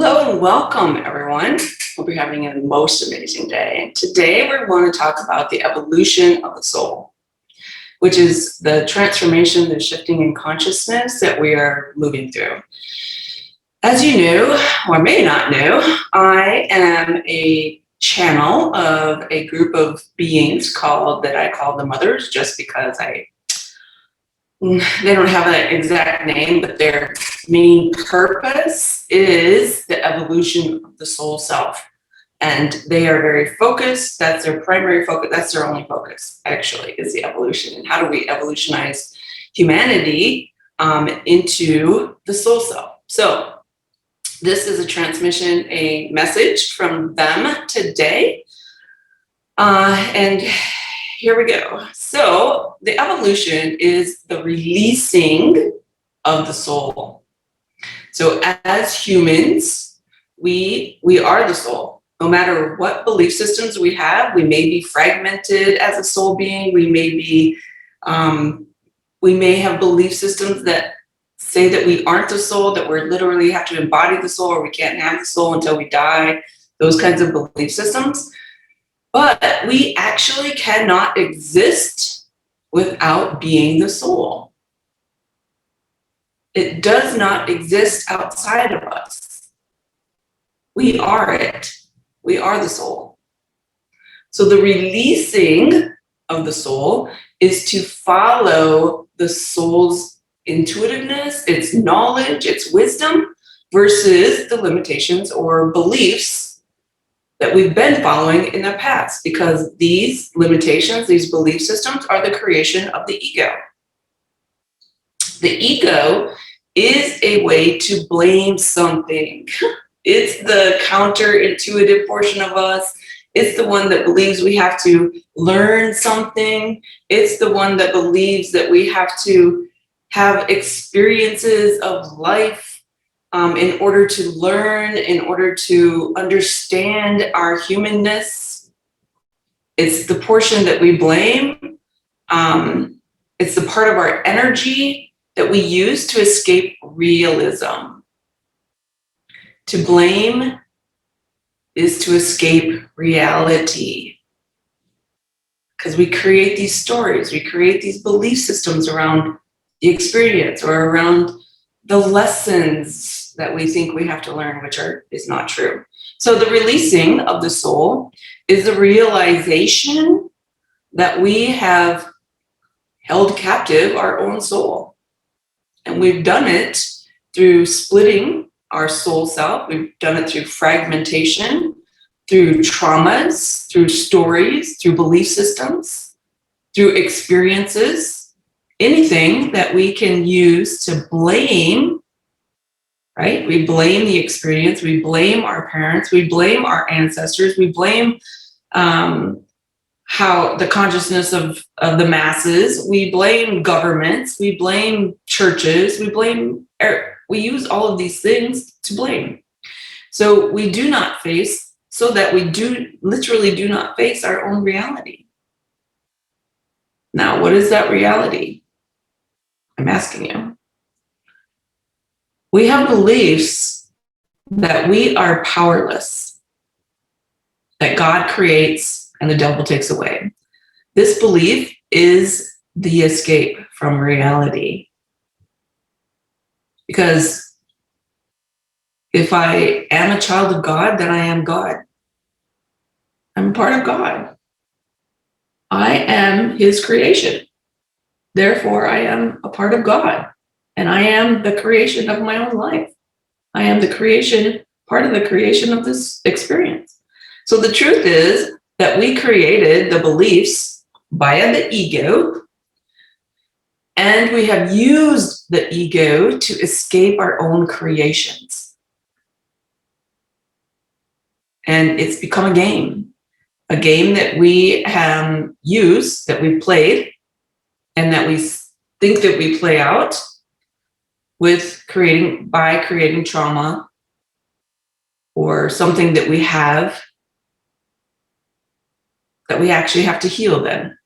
Hello and welcome, everyone. Hope you're having a most amazing day. Today, we want to talk about the evolution of the soul, which is the transformation, the shifting in consciousness that we are moving through. As you knew, or may not know, I am a channel of a group of beings that I call the mothers, just because they don't have an exact name, but their main purpose is the evolution of the soul self. And they are very focused. That's their primary focus. That's their only focus, actually, is the evolution. And how do we evolutionize humanity into the soul self? So this is a transmission, a message from them today. And here we go. So the evolution is the releasing of the soul. So as humans, we are the soul. No matter what belief systems we have, we may be fragmented as a soul being. We may have belief systems that say that we aren't the soul, that we literally have to embody the soul, or we can't have the soul until we die. Those kinds of belief systems. But we actually cannot exist without being the soul. It does not exist outside of us. We are it. We are the soul. So the releasing of the soul is to follow the soul's intuitiveness, its knowledge, its wisdom, versus the limitations or beliefs that we've been following in the past, because these limitations, these belief systems, are the creation of the ego. The ego is a way to blame something. It's the counterintuitive portion of us. It's the one that believes we have to learn something. It's the one that believes that we have to have experiences of life in order to learn, in order to understand our humanness. It's the portion that we blame. It's the part of our energy that we use to escape realism. To blame is to escape reality. Because we create these stories, we create these belief systems around the experience or around the lessons that we think we have to learn, which is not true. So the releasing of the soul is the realization that we have held captive our own soul. And we've done it through splitting our soul self. We've done it through fragmentation, through traumas, through stories, through belief systems, through experiences. Anything that we can use to blame, right? We blame the experience, we blame our parents, we blame our ancestors, we blame how the consciousness of the masses, we blame governments, we blame churches, we use all of these things to blame. So we do not face, so that we literally do not face our own reality. Now, what is that reality? I'm asking you. We have beliefs that we are powerless, that God creates and the devil takes away. This belief is the escape from reality. Because if I am a child of God, then I am God. I'm a part of God. I am His creation. Therefore, I am a part of God, and I am the creation of my own life. I am the creation, part of the creation of this experience. So the truth is that we created the beliefs via the ego, and we have used the ego to escape our own creations. And it's become a game that we have used, that we played, and that we think that we play out by creating trauma or something that we have that we actually have to heal then.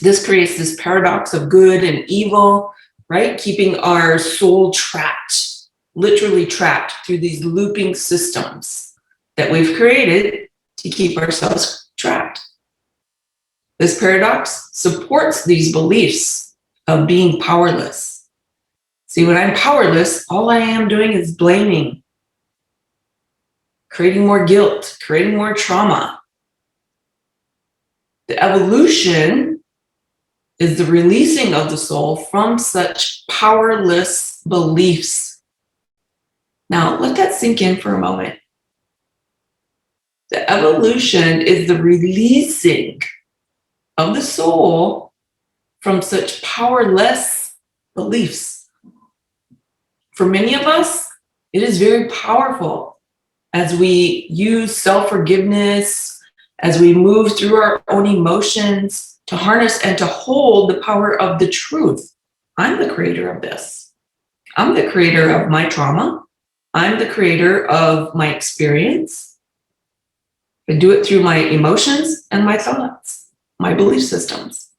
This creates this paradox of good and evil, right? Keeping our soul trapped literally trapped through these looping systems that we've created to keep ourselves trapped. This paradox supports these beliefs of being powerless. See, when I'm powerless, all I am doing is blaming, creating more guilt, creating more trauma. The evolution is the releasing of the soul from such powerless beliefs. Now, let that sink in for a moment. The evolution is the releasing of the soul from such powerless beliefs. For many of us, it is very powerful as we use self-forgiveness, as we move through our own emotions to harness and to hold the power of the truth. I'm the creator of this. I'm the creator of my trauma. I'm the creator of my experience. I do it through my emotions and my thoughts, my belief systems.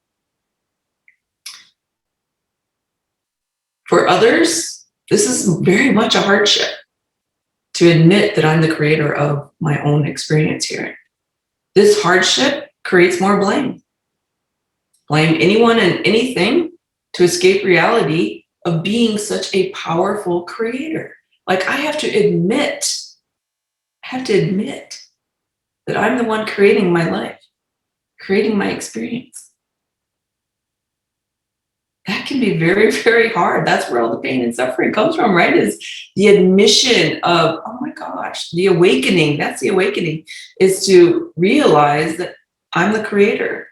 For others, this is very much a hardship to admit that I'm the creator of my own experience here. This hardship creates more blame. Blame anyone and anything to escape reality of being such a powerful creator. Like I have to admit that I'm the one creating my life, creating my experience. That can be very, very hard. That's where all the pain and suffering comes from, right? Is the admission of, oh my gosh, the awakening. That's the awakening, is to realize that I'm the creator.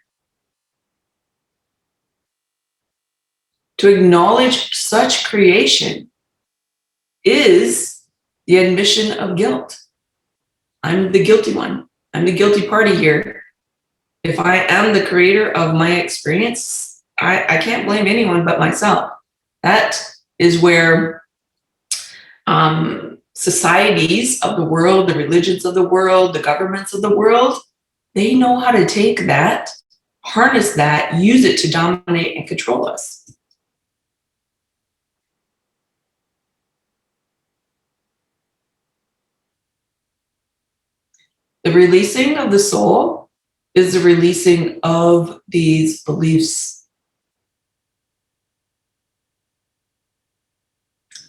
To acknowledge such creation is the admission of guilt. I'm the guilty one. I'm the guilty party here. If I am the creator of my experience, I can't blame anyone but myself. That is where societies of the world, the religions of the world, the governments of the world, they know how to take that, harness that, use it to dominate and control us. The releasing of the soul is the releasing of these beliefs.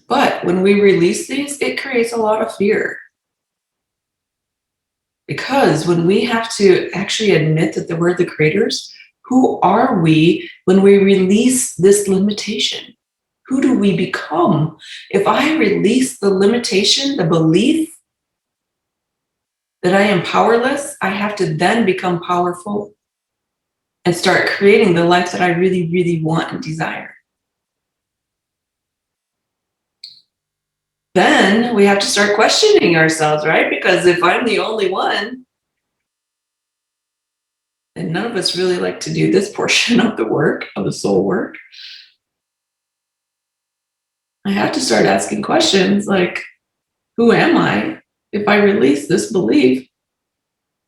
But when we release these, it creates a lot of fear. Because when we have to actually admit that we're the creators, who are we when we release this limitation? Who do we become? If I release the limitation, the belief that I am powerless, I have to then become powerful and start creating the life that I really, really want and desire. Then we have to start questioning ourselves, right? Because if I'm the only one, and none of us really like to do this portion of the work, of the soul work, I have to start asking questions like, who am I if I release this belief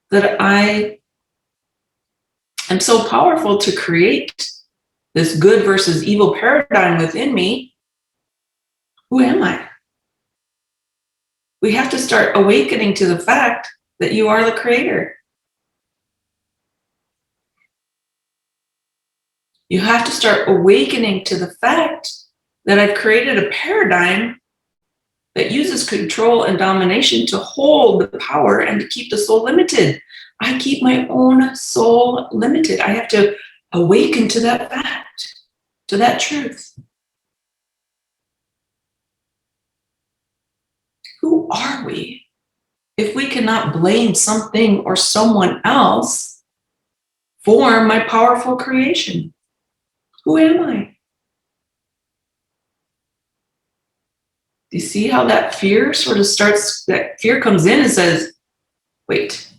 that I am so powerful to create this good versus evil paradigm within me? Who am I? We have to start awakening to the fact that you are the creator. You have to start awakening to the fact that I've created a paradigm that uses control and domination to hold the power and to keep the soul limited. I keep my own soul limited. I have to awaken to that fact, to that truth. Who are we if we cannot blame something or someone else for my powerful creation? Who am I? Do you see how that fear sort of starts, that fear comes in and says, wait,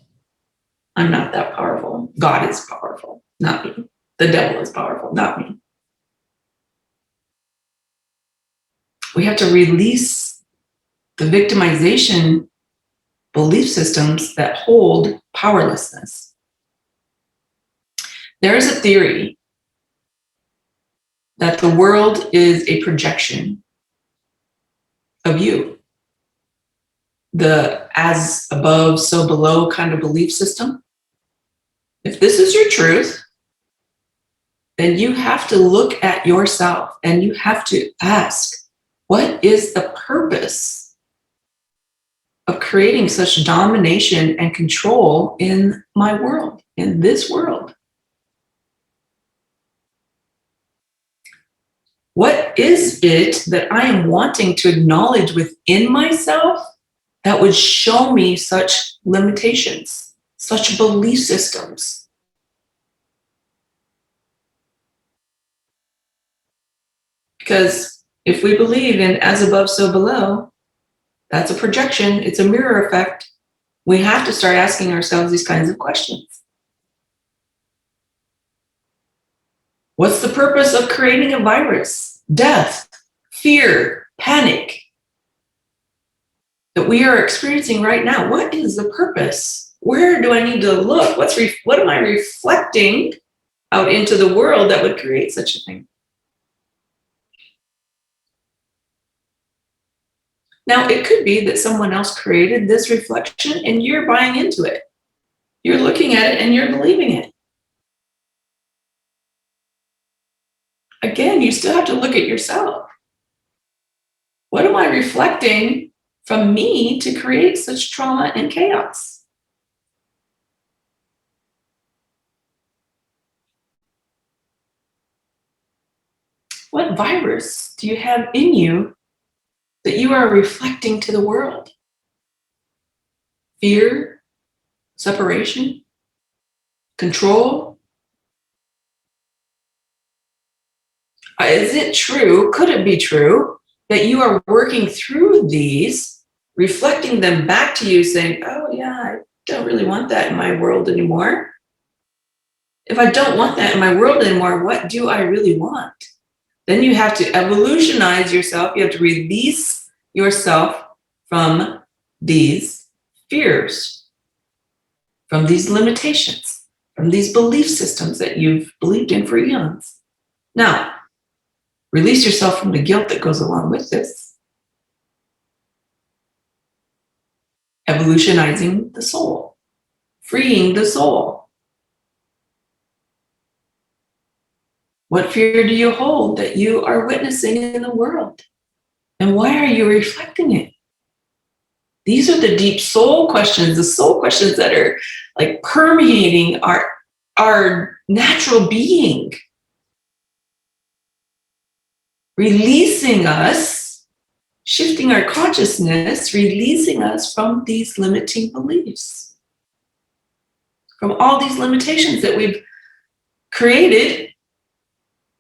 I'm not that powerful. God is powerful, not me. The devil is powerful, not me. We have to release the victimization belief systems that hold powerlessness. There is a theory that the world is a projection. of you. The as above, so below kind of belief system. If this is your truth, then you have to look at yourself and you have to ask, what is the purpose of creating such domination and control in my world, in this world? What is it that I am wanting to acknowledge within myself that would show me such limitations, such belief systems? Because if we believe in as above, so below, that's a projection, it's a mirror effect. We have to start asking ourselves these kinds of questions. What's the purpose of creating a virus, death, fear, panic that we are experiencing right now? What is the purpose? Where do I need to look? What am I reflecting out into the world that would create such a thing? Now, it could be that someone else created this reflection and you're buying into it. You're looking at it and you're believing it. Again, you still have to look at yourself. What am I reflecting from me to create such trauma and chaos? What virus do you have in you that you are reflecting to the world? Fear, separation, control? Is it true? Could it be true that you are working through these, reflecting them back to you, saying, oh, yeah, I don't really want that in my world anymore? If I don't want that in my world anymore, what do I really want? Then you have to evolutionize yourself. You have to release yourself from these fears, from these limitations, from these belief systems that you've believed in for eons. Now, release yourself from the guilt that goes along with this. Evolutionizing the soul, freeing the soul. What fear do you hold that you are witnessing in the world? And why are you reflecting it? These are the deep soul questions, the soul questions that are like permeating our natural being. Releasing us, shifting our consciousness, releasing us from these limiting beliefs, from all these limitations that we've created.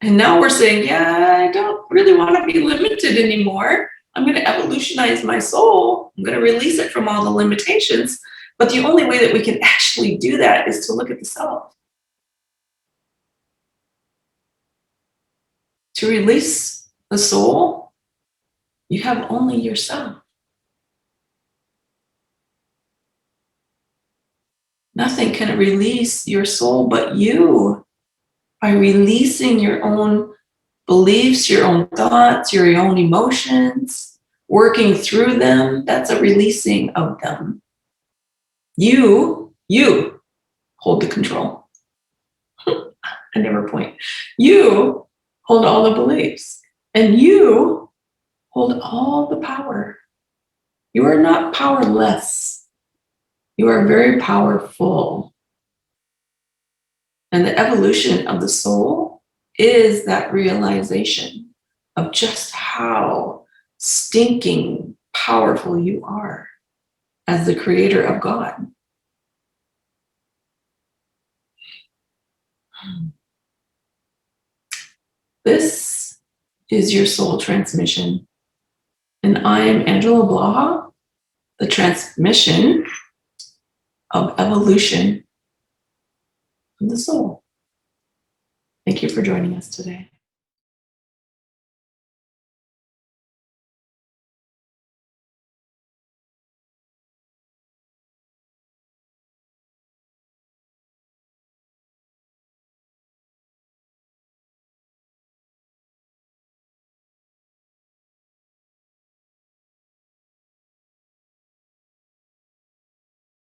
And now we're saying, yeah, I don't really want to be limited anymore. I'm going to evolutionize my soul. I'm going to release it from all the limitations. But the only way that we can actually do that is to look at the self. To release the soul, you have only yourself. Nothing can release your soul but you. By releasing your own beliefs, your own thoughts, your own emotions, working through them, that's a releasing of them. You hold the control. I never point. You hold all the beliefs. And you hold all the power. You are not powerless. You are very powerful. And the evolution of the soul is that realization of just how stinking powerful you are as the creator of God. This is your soul transmission. And I am Angela Blaha, the transmission of evolution of the soul. Thank you for joining us today.